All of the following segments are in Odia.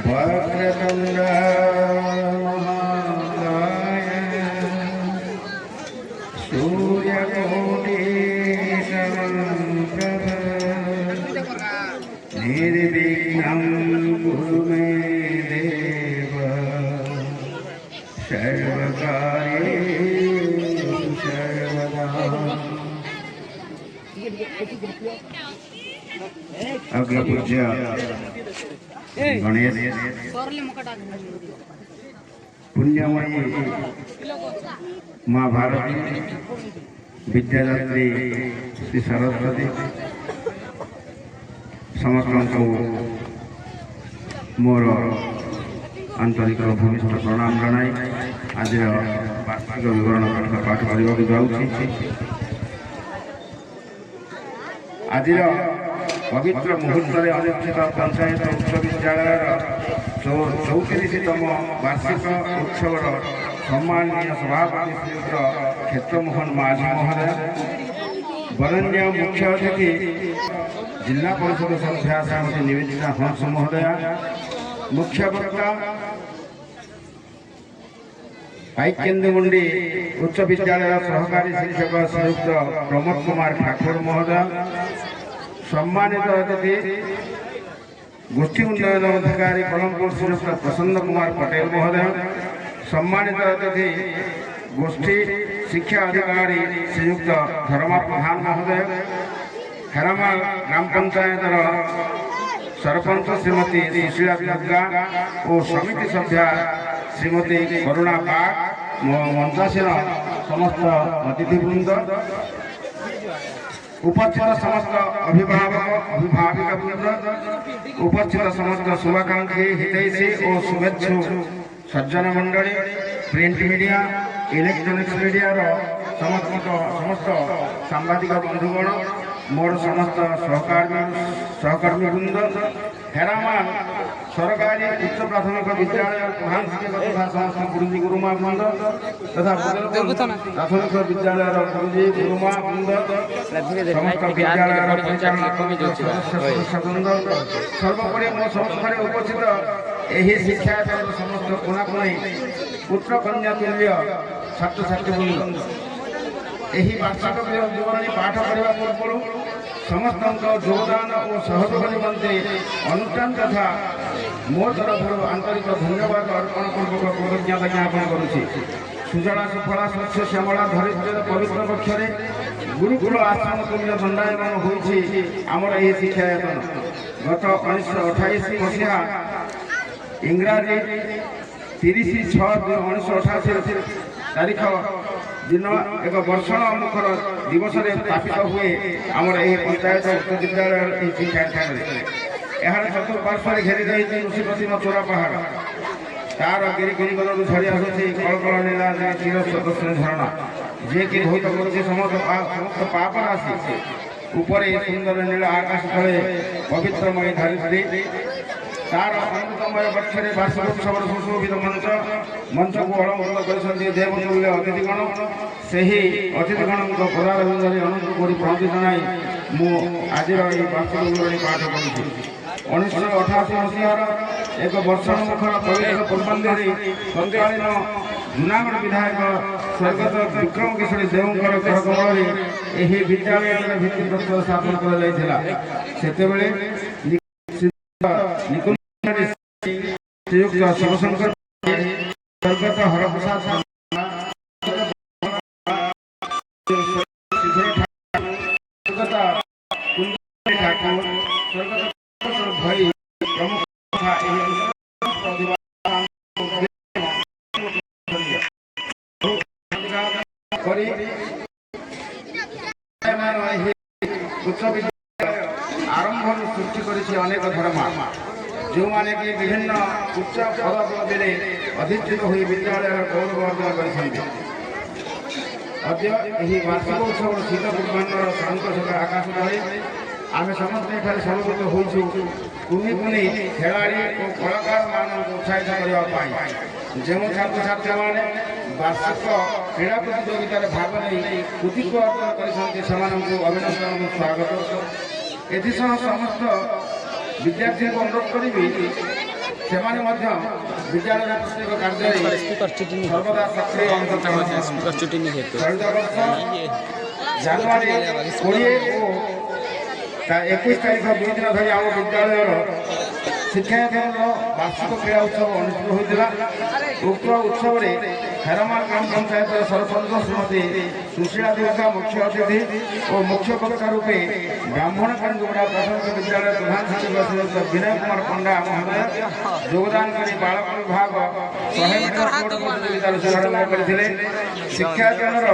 वक्रतुण्ड महाकाय सूर्यकोटि समप्रभ निर्विघ्नं कुरु मे देव सर्वकार्येषु सर्वदा। अग्र पूज्य गणेश पुण्यमयी माँ भारती विद्यादात्री श्री सरस्वती समस्त मोर आंतरिक भूमिष्ठ प्रणाम जनाई आज वार्षिक विवरण पाठ करने जाऊँगी। आज पवित्र मुहूर्त अनुष्ठित पंचायत उच्च विद्यालय 34तम वार्षिक उत्सव सम्माननीय सभापति श्रीयुक्त क्षेत्रमोहन माझी महोदय, वरण्य मुख्य अतिथि जिला परिषद सदस्य श्रीमती निवेदिता हंस महोदया, मुख्य वक्ता पाइकेन्दुमुंडी उच्च विद्यालय सहकारी शिक्षक श्रीयुक्त प्रमोद कुमार ठाकुर महोदय, सम्मानित अतिथि गोष्ठी उन्नयन अधिकारी कलमपुर श्रीयुक्त प्रसन्न कुमार पटेल महोदय, सम्मानित अतिथि गोष्ठी शिक्षा अधिकारी श्रीयुक्त धर्मा प्रधान महोदय, हेरामाल ग्राम पंचायत सरपंच श्रीमती सुशीला दुर्गा और समिति सभ्या श्रीमती करुणा बाग, मंचासीन समस्त अतिथिवृंद, उपस्थित समस्त अभिभावक अभिभाविका वृंद, उपस्थित समस्त शुभाकांक्षी हितैषी और शुभेच्छु सज्जन मंडली, प्रिंट मीडिया इलेक्ट्रोनिक्स मीडिया समस्त सांबादिक बंधुगण, मोर समस्त सहकर्मी वृंद, हेरामाल सरकारी उच्च प्राथमिक विद्यालय प्रधान शिक्षक तथा समस्त गुरुजी गुरुमा वृंद तथा प्राथमिक विद्यालय गुरुजी गुरुमा वृंद, समस्त विद्यालय वृंद, सर्वोपरि मो सम्मुखरे उपस्थित यही शिक्षा समस्त कोणाकोणी पुत्र कन्या तुल्य छात्र छात्री वृंद, यही वार्षिक विवरणी पाठ करने पूर्व समस्त योगदान और सहयोग निमंते अनुष्ठान तथा मोर तरफ आंतरिक धन्यवाद अर्पण पूर्वक कृतज्ञता ज्ञापन करुछि। सुजला सुफला शस्य श्यामला धरित्र पवित्र पक्षरे गुरुकुल आश्रम तुल्य दंडायमान होइछि आमर एही शिक्षायतन। गत 1928 मसीहा इंग्राजी 30/6/1988 तारीख दिन एक वर्षण मुखर दिवस स्थापित हुए आमर यही पंचायत उच्च विद्यालय शिक्षास्थान। यार चतुर्पार्श्व घेरी रही ऋषिपतिम चोरा पहाड़, तार गिरिगिरिगल झरी आसुची कलकल नीला चिर सदस्य झरणा, जे कि बहुत करुचे समस्त पाप राशि उपरे सुंदर नीला आकाश तले पवित्रमय धरित्री, तार अमृतमय पक्षरे वार्षिक उत्सव सुशोभित मंच को अलंकृत कर देवतुल्य अतिथिगण, से ही अतिथिगण पदारविंदे अनुरोध कर प्रणति जनाई मु आज वार्षिक विवरणी पाठ करुछि। 1988 मसीहार एक वर्षण मुखर पवित्र पूर्वांधे तत्कालीन जूनागढ़ विधायक स्वर्गत विक्रम किशोरी देवंकर घर कमल यही विद्यालय भित्तिप्रस्तर स्थापन कर श्रीयुक्त शिवशंकर स्वर्गत हरप्रसाद ठाकुर स्वर्गत भाई प्रमुख उच्च विद्यालय आरंभ सृष्टि कर अनेक धर्म जो माने कि विभिन्न उच्च पदपदवी अधिष्ठित हुई विद्यालय गौरव अर्जन कर वार्षिक उत्सव शीत पूर्वाह्न शांत सका आकाश तले आम समस्त समवेत होइछु कुनी कुनी खेलाड़ी और कलाकार मान उत्साहित करने जो छात्र छात्री मैंने वार्षिक क्रीड़ा प्रतियोगितार भाग नहीं कृतित्व अर्जन कर अभिनंदन स्वागत। एसह समस्त विद्यार्थी को अनुरोध करी ସେମାନେ ମଧ୍ୟ ବିଦ୍ୟାଳୟର ପ୍ରତ୍ୟେକ କାର୍ଯ୍ୟରେ ସର୍ବଦା ସକ୍ରିୟ ଅଂଶଗ୍ରହଣ କରନ୍ତି। ଚଳିତ ବର୍ଷ ଜାନୁଆରୀ 20 ଓ 21 ତାରିଖ 2 ଦିନ ଧରି ଆମ ବିଦ୍ୟାଳୟର ଶିକ୍ଷାୟତନର ବାର୍ଷିକ କ୍ରୀଡ଼ା ଉତ୍ସବ ଅନୁଷ୍ଠିତ ହୋଇଥିଲା। ଉକ୍ତ ଉତ୍ସବରେ ହେରମାଲ ଗ୍ରାମ ପଞ୍ଚାୟତର ସରପଞ୍ଚ ଶ୍ରୀମତୀ ସୁଶୀଳା ଦୁର୍ଗା ମୁଖ୍ୟ ଅତିଥି ଓ ମୁଖ୍ୟ ବକ୍ତା ରୂପେ ବ୍ରାହ୍ମଣ କେନ୍ଦୁପଡ଼ା ପ୍ରାଥମିକ ବିଦ୍ୟାଳୟ ପ୍ରଧାନ ଶିକ୍ଷକ ଶ୍ରୀଯୁକ୍ତ ବିନୟ କୁମାର ପଣ୍ଡା ମହୋଦୟ ଯୋଗଦାନ କରି ବାଳକ ବିଭାଗ 100 ମିଟର ଦୌଡ଼ ପ୍ରତିଯୋଗିତାର ଶୁଭାରମ୍ଭ କରିଥିଲେ। ଶିକ୍ଷାୟତନର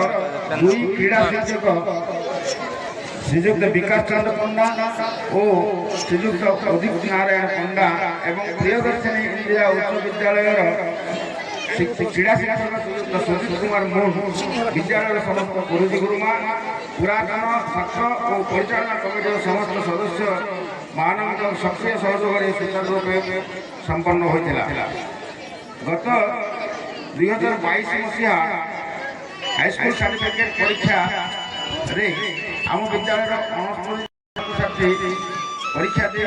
2 କ୍ରୀଡ଼ା ଶିକ୍ଷକ ଶ୍ରୀଯୁକ୍ତ ବିକାଶ ଚନ୍ଦ୍ର ପଣ୍ଡା ଓ ଶ୍ରୀଯୁକ୍ତ ଉଦିତ ନାରାୟଣ ପଣ୍ଡା ଏବଂ ପ୍ରିୟଦର୍ଶିନୀ ଇଣ୍ଡିଆ ଉଚ୍ଚ ବିଦ୍ୟାଳୟର କ୍ରୀଡ଼ା ଶିକ୍ଷକ ଶ୍ରୀଯୁକ୍ତ ସୁଜିତ କୁମାର ମୁଣ୍ଡ ବିଦ୍ୟାଳୟର ସମସ୍ତ ଗୁରୁଜୀ ଗୁରୁମା ପୁରାତନ ଛାତ୍ର ଓ ପରିଚାଳନା କମିଟିର ସମସ୍ତ ସଦସ୍ୟ ମାନଙ୍କ ସକ୍ରିୟ ସହଯୋଗରେ ସୁଚାରୁ ରୂପେ ସମ୍ପନ୍ନ ହୋଇଥିଲା। ଗତ 2022 ମସିହା ହାଇସ୍କୁଲ ସାର୍ଟିଫିକେଟ ପରୀକ୍ଷାରେ ଆମ ବିଦ୍ୟାଳୟର 69 ଛାତ୍ରଛାତ୍ରୀ ପରୀକ୍ଷା ଦେଇ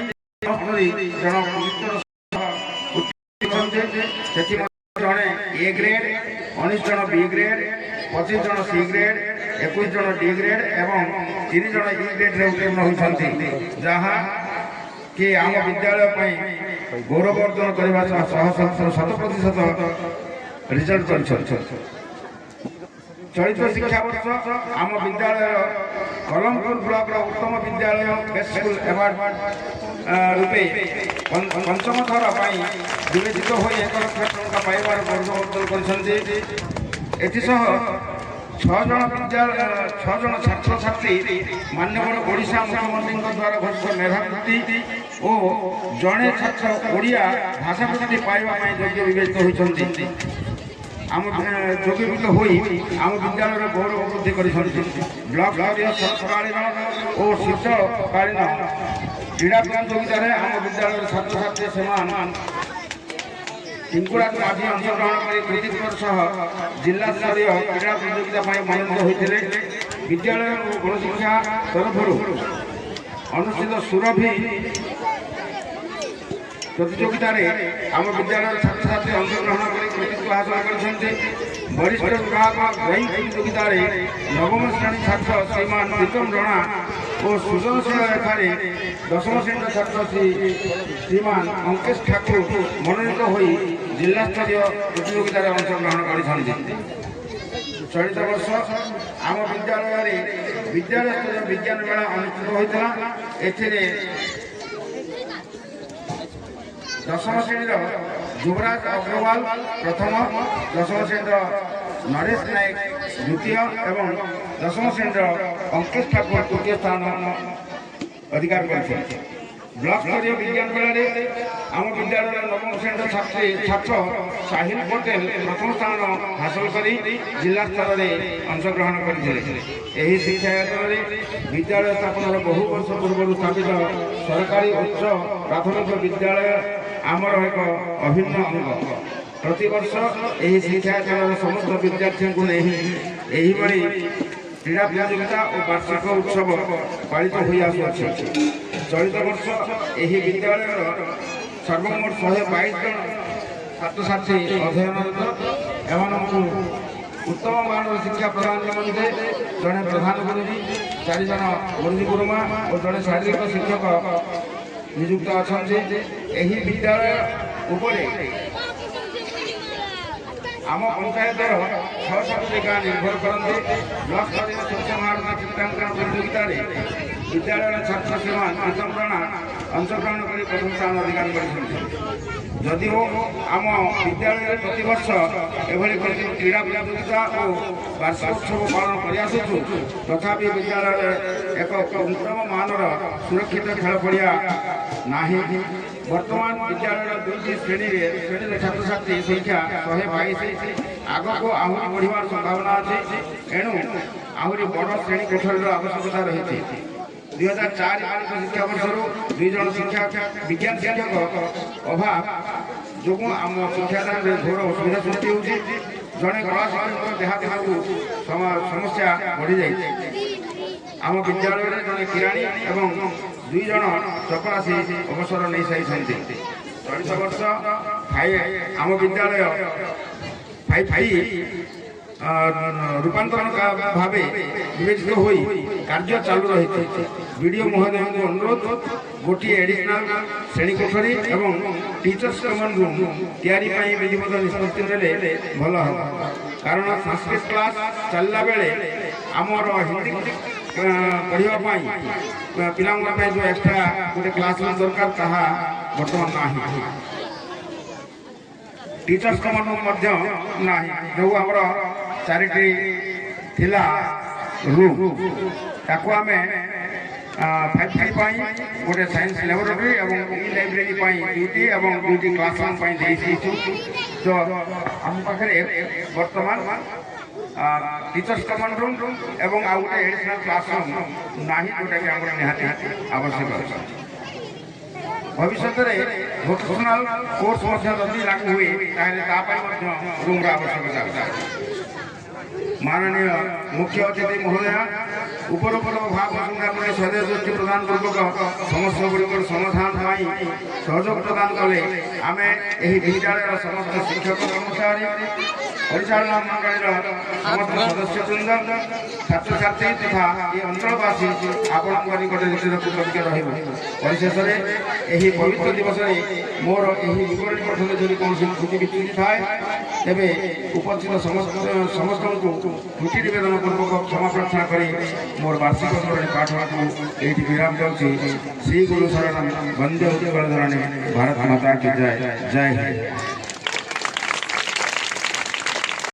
ଜଣ ସେଥି ଜଣେ A ଗ୍ରେଡ୍, 19 ଜଣ B ଗ୍ରେଡ୍, 25 ଜଣ C ଗ୍ରେଡ୍, 21 ଜଣ D ଗ୍ରେଡ୍ ଏବଂ 3 ଜଣ E ଗ୍ରେଡ୍ରେ ଉତ୍ତୀର୍ଣ୍ଣ ହୋଇଛନ୍ତି, ଯାହା କି ଆମ ବିଦ୍ୟାଳୟ ପାଇଁ ଗୌରବ ଅର୍ଜନ କରିବା ସହ 100% ରିଜଲ୍ଟ କରିଛନ୍ତି। ଚଳିତ ଶିକ୍ଷାବର୍ଷ ଆମ ବିଦ୍ୟାଳୟର କଲମପୁର ବ୍ଲକର ଉତ୍ତମ ବିଦ୍ୟାଳୟ ବେଷ୍ଟ ସ୍କୁଲ ଆୱାର୍ଡ ରୂପେ ପଞ୍ଚମ ଥର ପାଇଁ ବିବେଚିତ ହୋଇ 1 ଲକ୍ଷ ଟଙ୍କା ପାଇବାର ଗୌରବ ଅର୍ଜନ କରିଛନ୍ତି। ଏଥିସହ 6 ଜଣ ଛାତ୍ରଛାତ୍ରୀ ମାନ୍ୟବର ଓଡ଼ିଶା ମୁଖ୍ୟମନ୍ତ୍ରୀଙ୍କ ଦ୍ୱାରା ଘୋଷିତ ମେଧାବୃତ୍ତି ଓ ଜଣେ ଛାତ୍ର ଓଡ଼ିଆ ଭାଷା ବୃତ୍ତି ପାଇବା ପାଇଁ ଯୋଗ୍ୟ ବିବେଚିତ ହୋଇଛନ୍ତି। ଆମ ଯୋଗୀଭୂତ ହୋଇ ଆମ ବିଦ୍ୟାଳୟର ଗୌରବ ବୃଦ୍ଧି କରିଛନ୍ତି। ବ୍ଲକ ସ୍ତରୀୟ ଶରତକାଳୀନ ଓ ଶୀତକାଳୀନ କ୍ରୀଡ଼ା ପ୍ରତିଯୋଗିତାରେ ଆମ ବିଦ୍ୟାଳୟର ଛାତ୍ରଛାତ୍ରୀ ସେମାନେ ଟିଙ୍କୁରାକୁ ଆଜି ଅଂଶଗ୍ରହଣ କରି କୃତିତ୍ୱର ସହ ଜିଲ୍ଲା ସ୍ତରୀୟ କ୍ରୀଡ଼ା ପ୍ରତିଯୋଗିତା ପାଇଁ ମନୋନୀତ ହୋଇଥିଲେ। ବିଦ୍ୟାଳୟ ଓ ଗଣଶିକ୍ଷା ତରଫରୁ ଅନୁଷ୍ଠିତ ସୁରଭି ପ୍ରତିଯୋଗିତାରେ ଆମ ବିଦ୍ୟାଳୟର ଛାତ୍ରଛାତ୍ରୀ ଅଂଶଗ୍ରହଣ କରି କୃତିତ୍ୱ ହାସଲ କରିଛନ୍ତି। ବରିଷ୍ଠ ବିଭାଗ ଡ୍ରଇଂ ପ୍ରତିଯୋଗିତାରେ ନବମ ଶ୍ରେଣୀ ଛାତ୍ର ଶ୍ରୀମାନ ପ୍ରୀତମ ରଣା ଓ ସୃଜନଶୀଳ ରେଖାରେ 10ମ ଶ୍ରେଣୀର ଛାତ୍ର ଶ୍ରୀମାନ ଅଙ୍କେଶ ଠାକୁର ମନୋନୀତ ହୋଇ ଜିଲ୍ଲାସ୍ତରୀୟ ପ୍ରତିଯୋଗିତାରେ ଅଂଶଗ୍ରହଣ କରିଛନ୍ତି। ଚଳିତ ବର୍ଷ ଆମ ବିଦ୍ୟାଳୟରେ ବିଦ୍ୟାଳୟସ୍ତରୀୟ ବିଜ୍ଞାନ ମେଳା ଅନୁଷ୍ଠିତ ହୋଇଥିଲା। ଏଥିରେ 10ମ ଶ୍ରେଣୀର ଯୁବରାଜ ଅଗ୍ରୱାଲ ପ୍ରଥମ, 10ମ ଶ୍ରେଣୀର ନରେଶ ନାୟକ ଦ୍ୱିତୀୟ ଏବଂ 10ମ ଶ୍ରେଣୀର ଅଙ୍କେଶ ଠାକୁର ତୃତୀୟ ସ୍ଥାନ ଅଧିକାର କରିଛନ୍ତି। ବ୍ଲକ ସ୍ତରୀୟ ବିଜ୍ଞାନ ମେଳାରେ ଆମ ବିଦ୍ୟାଳୟର 9ମ ଶ୍ରେଣୀର ଛାତ୍ର ସାହିଲ ପଟେଲ ପ୍ରଥମ ସ୍ଥାନ ହାସଲ କରି ଜିଲ୍ଲା ସ୍ତରରେ ଅଂଶଗ୍ରହଣ କରିଥିଲେ। ଏହି ଶିକ୍ଷାୟତନରେ ବିଦ୍ୟାଳୟ ସ୍ଥାପନର ବହୁ ବର୍ଷ ପୂର୍ବରୁ ସ୍ଥାପିତ ସରକାରୀ ଉଚ୍ଚ ପ୍ରାଥମିକ ବିଦ୍ୟାଳୟ ଆମର ଏକ ଅଭିନ୍ନ ଅଙ୍ଗ। ପ୍ରତିବର୍ଷ ଏହି ଶିକ୍ଷାୟତନର ସମସ୍ତ ବିଦ୍ୟାର୍ଥୀଙ୍କୁ ନେଇ ଏହିଭଳି କ୍ରୀଡ଼ା ପ୍ରତିଯୋଗିତା ଓ ବାର୍ଷିକ ଉତ୍ସବ ପାଳିତ ହୋଇ ଆସୁଅଛି। ଚଳିତ ବର୍ଷ ଏହି ବିଦ୍ୟାଳୟର ସର୍ବମୋଟ 122 ଜଣ ଛାତ୍ରଛାତ୍ରୀ ଅଧ୍ୟୟନରତ। ଏମାନଙ୍କୁ ଉତ୍ତମ ମାନର ଶିକ୍ଷା ପ୍ରଦାନ ନିମନ୍ତେ ଜଣେ ପ୍ରଧାନ ଗୁରୁଜୀ, 4 ଜଣ ଗୁରୁଜୀ ଗୁରୁମା ଓ ଜଣେ ଶାରୀରିକ ଶିକ୍ଷକ ନିଯୁକ୍ତ ଅଛନ୍ତି। ଏହି ବିଦ୍ୟାଳୟ ଉପରେ ଆମ ପଞ୍ଚାୟତର 6-7 ଗାଁ ନିର୍ଭର କରନ୍ତି। ବ୍ଲକ ସ୍ତରୀୟ ସ୍ୱଚ୍ଛ ଭାରତ ଚିତ୍ରାଙ୍କନ ପ୍ରତିଯୋଗିତାରେ ବିଦ୍ୟାଳୟର ଛାତ୍ର ଶ୍ରୀମାନ ପ୍ରୀତମ ରଣା ଅଂଶଗ୍ରହଣ କରି ପ୍ରଥମ ସ୍ଥାନ ଅଧିକାର କରିଛନ୍ତି। ଯଦିଓ ଆମ ବିଦ୍ୟାଳୟରେ ପ୍ରତିବର୍ଷ ଏଭଳି କ୍ରୀଡ଼ା ପ୍ରତିଯୋଗିତା ଓ ବାର୍ଷିକ ଉତ୍ସବ ପାଳନ କରିଆସୁଛୁ, ତଥାପି ବିଦ୍ୟାଳୟରେ ଏକ ଉତ୍ତମ ମାନର ସୁରକ୍ଷିତ ଖେଳ ପଡ଼ିଆ ନାହିଁ। ବର୍ତ୍ତମାନ ବିଦ୍ୟାଳୟର 2ଟି ଶ୍ରେଣୀର ଛାତ୍ରଛାତ୍ରୀ ସଂଖ୍ୟା 122। ଆଗକୁ ଆହୁରି ବଢ଼ିବାର ସମ୍ଭାବନା ଅଛି। ଏଣୁ ଆହୁରି ବଡ଼ ଶ୍ରେଣୀ କୋଠରୀର ଆବଶ୍ୟକତା ରହିଛି। 2004 ଶିକ୍ଷାବର୍ଷରୁ 2 ଜଣ ବିଜ୍ଞାନ ଶିକ୍ଷକ ଅଭାବ ଯୋଗୁଁ ଆମ ଶିକ୍ଷାଦାନରେ ଘୋର ଅସୁବିଧା ସୃଷ୍ଟି ହେଉଛି। ଜଣେ କଳା ଶିକ୍ଷକଙ୍କ ଦେହାନ୍ତ ହେବାକୁ ସମସ୍ୟା ବଢ଼ିଯାଇଛି। ଆମ ବିଦ୍ୟାଳୟରେ ଜଣେ କିରାଣୀ ଏବଂ 2 ଜଣ ଚପରାସୀ ଅବସର ନେଇସାରିଛନ୍ତି। ଚଳିତ ବର୍ଷ ଆମ ବିଦ୍ୟାଳୟ ରୂପାନ୍ତରଣ ଭାବେ ବିବେଚିତ ହୋଇ କାର୍ଯ୍ୟ ଚାଲୁ ରହିଛି। ବିଡ଼ିଓ ମହୋଦୟଙ୍କୁ ଅନୁରୋଧ ଗୋଟିଏ ଏଡିସନାଲ ଶ୍ରେଣୀ କୋଠରୀ ଏବଂ ଟିଚର୍ସ କମନ ରୁମ୍ ତିଆରି ପାଇଁ ବିଧିବଦ୍ଧ ନିଷ୍ପତ୍ତି ନେଲେ ଭଲ ହେବ। କାରଣ ସଂସ୍କୃତ କ୍ଲାସ୍ ଚାଲିଲା ବେଳେ ଆମର ହିନ୍ଦୀ ପଢ଼ିବା ପାଇଁ ପିଲାଙ୍କ ପାଇଁ ଯେଉଁ ଏକ୍ସଟ୍ରା ଗୋଟେ କ୍ଲାସ୍ ରୁମ୍ ଦରକାର ତାହା ବର୍ତ୍ତମାନ ନାହିଁ। ଟିଚର୍ସ କମନ ରୁମ୍ ମଧ୍ୟ ନାହିଁ। ଯେଉଁ ଆମର 4ଟି ଥିଲା ରୁମ୍ ତାକୁ ଆମେ 5 ପାଇଁ ଗୋଟେ ସାଇନ୍ସ ଲାବୋରେଟୋରୀ ଏବଂ ଇ ଲାଇବ୍ରେରୀ ପାଇଁ 2ଟି ଏବଂ 2ଟି କ୍ଲାସ୍ ରୁମ୍ ପାଇଁ ଦେଇଛୁ। ତ ଆମ ପାଖରେ ବର୍ତ୍ତମାନ ଟିଚର୍ସ କମନ ରୁମ୍ ଏବଂ ଆଉ ଗୋଟେ ଏଡିସନାଲ କ୍ଲାସ୍ ରୁମ୍ ନାହିଁ, ଯେଉଁଟାକି ଆମର ନିହାତି ଆବଶ୍ୟକ ଅଛି। ଭବିଷ୍ୟତରେ ଭୋକେସନାଲ କୋର୍ସ ମଧ୍ୟ ଯଦି ଲାଗୁ ହୁଏ ତାହେଲେ ତା ପାଇଁ ମଧ୍ୟ ରୁମ୍ର ଆବଶ୍ୟକତା ଅଛି। माननीय मुख्य अतिथि महोदया उपरोक्त भाव संग्राम सदैव दृष्टि प्रदान पूर्वक समस्या गुड़िक समाधान सहयोग प्रदान कले आम विद्यालय समस्त शिक्षक कर्मचारी परिचालना मंडल समस्त सदस्यवृंद छात्र छात्री तथा ये अंचलवासी आपण निकट कृतज्ञ रशेष में पवित्र दिवस मोर विवरणी पठन जदि कौन त्रुटि विच्युति थाए तेरे उपस्थित समस्त को त्रुटि निवेदन पूर्वक क्षमा प्रार्थना करी मोर वार्षिक पाठना को ये विराम दूसरी। श्री गुरु शरण वंदे उत्कल धरणी भारत माता की जय। जय हिंद।